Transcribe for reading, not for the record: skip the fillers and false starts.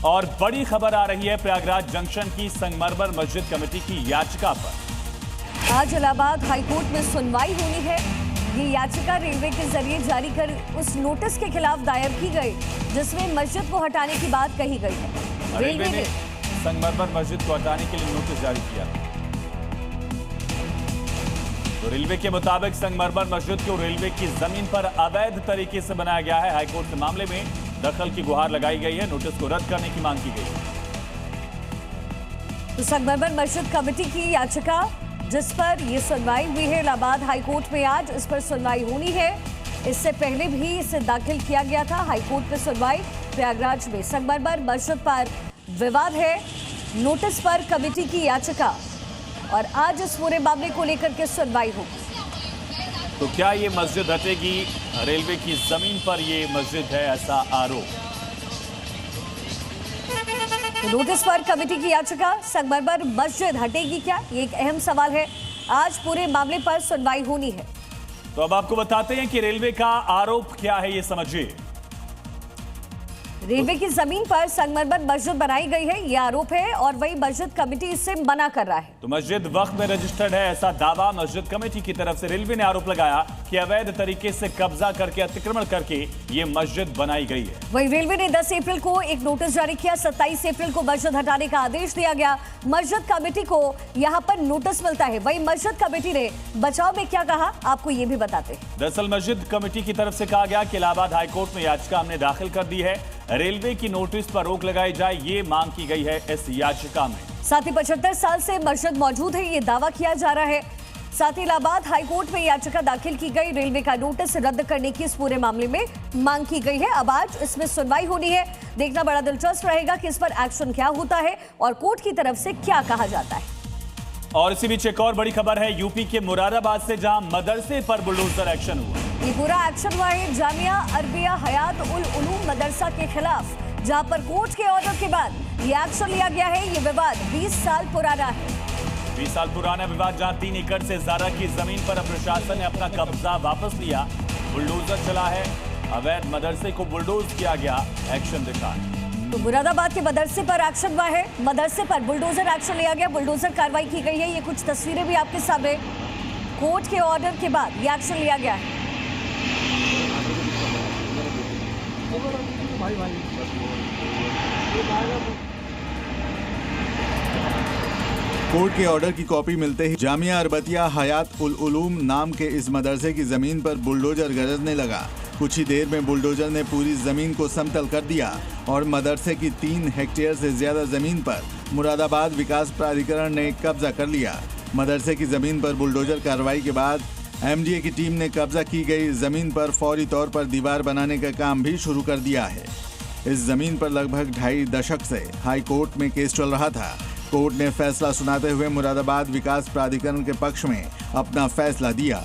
और बड़ी खबर आ रही है प्रयागराज जंक्शन की संगमरमर मस्जिद कमेटी की याचिका पर। आज इलाहाबाद हाईकोर्ट में सुनवाई होनी है। ये याचिका रेलवे के जरिए जारी कर उस नोटिस के खिलाफ दायर की गई जिसमें मस्जिद को हटाने की बात कही गई है। रेलवे ने संगमरमर मस्जिद को हटाने के लिए नोटिस जारी किया। तो रेलवे के मुताबिक संगमरमर मस्जिद को रेलवे की जमीन पर अवैध तरीके से बनाया गया है। हाईकोर्ट के मामले में दखल की गुहार लगाई गई है। नोटिस को रद्द करने की मांग की गई है। तो संगमरमर मस्जिद कमेटी की याचिका जिस पर यह सुनवाई हुई है इलाहाबाद हाईकोर्ट में, आज इस पर सुनवाई होनी है। इससे पहले भी इसे दाखिल किया गया था हाईकोर्ट में सुनवाई। प्रयागराज में संगमरमर मस्जिद पर विवाद है, नोटिस पर कमेटी की याचिका और आज इस पूरे मामले को लेकर के सुनवाई होगी। तो क्या ये मस्जिद हटेगी? रेलवे की जमीन पर ये मस्जिद है, ऐसा आरोप। तो नोटिस पर कमेटी की याचिका, संगमरमर मस्जिद हटेगी क्या, ये एक अहम सवाल है। आज पूरे मामले पर सुनवाई होनी है। तो अब आपको बताते हैं कि रेलवे का आरोप क्या है, ये समझिए। रेलवे की जमीन पर संगमरमर मस्जिद बनाई गई है, यह आरोप है और वही मस्जिद कमेटी इससे मना कर रहा है। तो मस्जिद वक्फ में रजिस्टर्ड है, ऐसा दावा मस्जिद कमेटी की तरफ से रेलवे ने आरोप लगाया कि अवैध तरीके से कब्जा करके अतिक्रमण करके ये मस्जिद बनाई गई है। वही रेलवे ने 10 अप्रैल को एक नोटिस जारी किया। 27 अप्रैल को मस्जिद हटाने का आदेश दिया गया। मस्जिद कमेटी को यहाँ पर नोटिस मिलता है। वही मस्जिद कमेटी ने बचाव में क्या कहा, आपको ये भी बताते हैं। दरअसल मस्जिद कमेटी की तरफ से कहा गया कि इलाहाबाद हाईकोर्ट में याचिका हमने दाखिल कर दी है, रेलवे की नोटिस पर रोक लगाई जाए, ये मांग की गई है इस याचिका में। साथ ही 75 साल से मस्जिद मौजूद है, ये दावा किया जा रहा है। साथ ही इलाहाबाद हाईकोर्ट में याचिका दाखिल की गई, रेलवे का नोटिस रद्द करने की इस पूरे मामले में मांग की गई है। अब आज इसमें सुनवाई होनी है। देखना बड़ा दिलचस्प रहेगा कि इस पर एक्शन क्या होता है और कोर्ट की तरफ से क्या कहा जाता है। और इसी बीच एक और बड़ी खबर है यूपी के मुरादाबाद से, जहां मदरसे पर बुलडोजर एक्शन हुआ। ये पूरा एक्शन हुआ है जामिया अरबिया हयात उल उलूम मदरसा के खिलाफ, जहां पर कोर्ट के ऑर्डर के बाद ये एक्शन लिया गया है। ये विवाद 20 साल पुराना है। 20 साल पुराना विवाद, जहां 3 एकड़ से ज्यादा की जमीन पर प्रशासन ने अपना कब्जा वापस लिया, बुलडोजर चला है, अवैध मदरसे को बुलडोज किया गया, एक्शन दिखा। तो मुरादाबाद के मदरसे पर एक्शन हुआ है, मदरसे पर बुलडोजर एक्शन लिया गया, बुलडोजर कार्रवाई की गई है। ये कुछ तस्वीरें भी आपके सामने, कोर्ट के ऑर्डर के बाद ये एक्शन लिया गया है। कोर्ट के ऑर्डर की कॉपी मिलते ही जामिया अरबिया हयात उल उलूम नाम के इस मदरसे की जमीन पर बुलडोजर गरजने लगा। कुछ ही देर में बुलडोजर ने पूरी जमीन को समतल कर दिया और मदरसे की 3 हेक्टेयर से ज्यादा जमीन पर मुरादाबाद विकास प्राधिकरण ने कब्जा कर लिया। मदरसे की जमीन पर बुलडोजर कार्रवाई के बाद एमडीए की टीम ने कब्जा की गई जमीन पर फौरी तौर पर दीवार बनाने का काम भी शुरू कर दिया है। इस जमीन पर लगभग 2.5 दशक से हाई कोर्ट में केस चल रहा था। कोर्ट ने फैसला सुनाते हुए मुरादाबाद विकास प्राधिकरण के पक्ष में अपना फैसला दिया।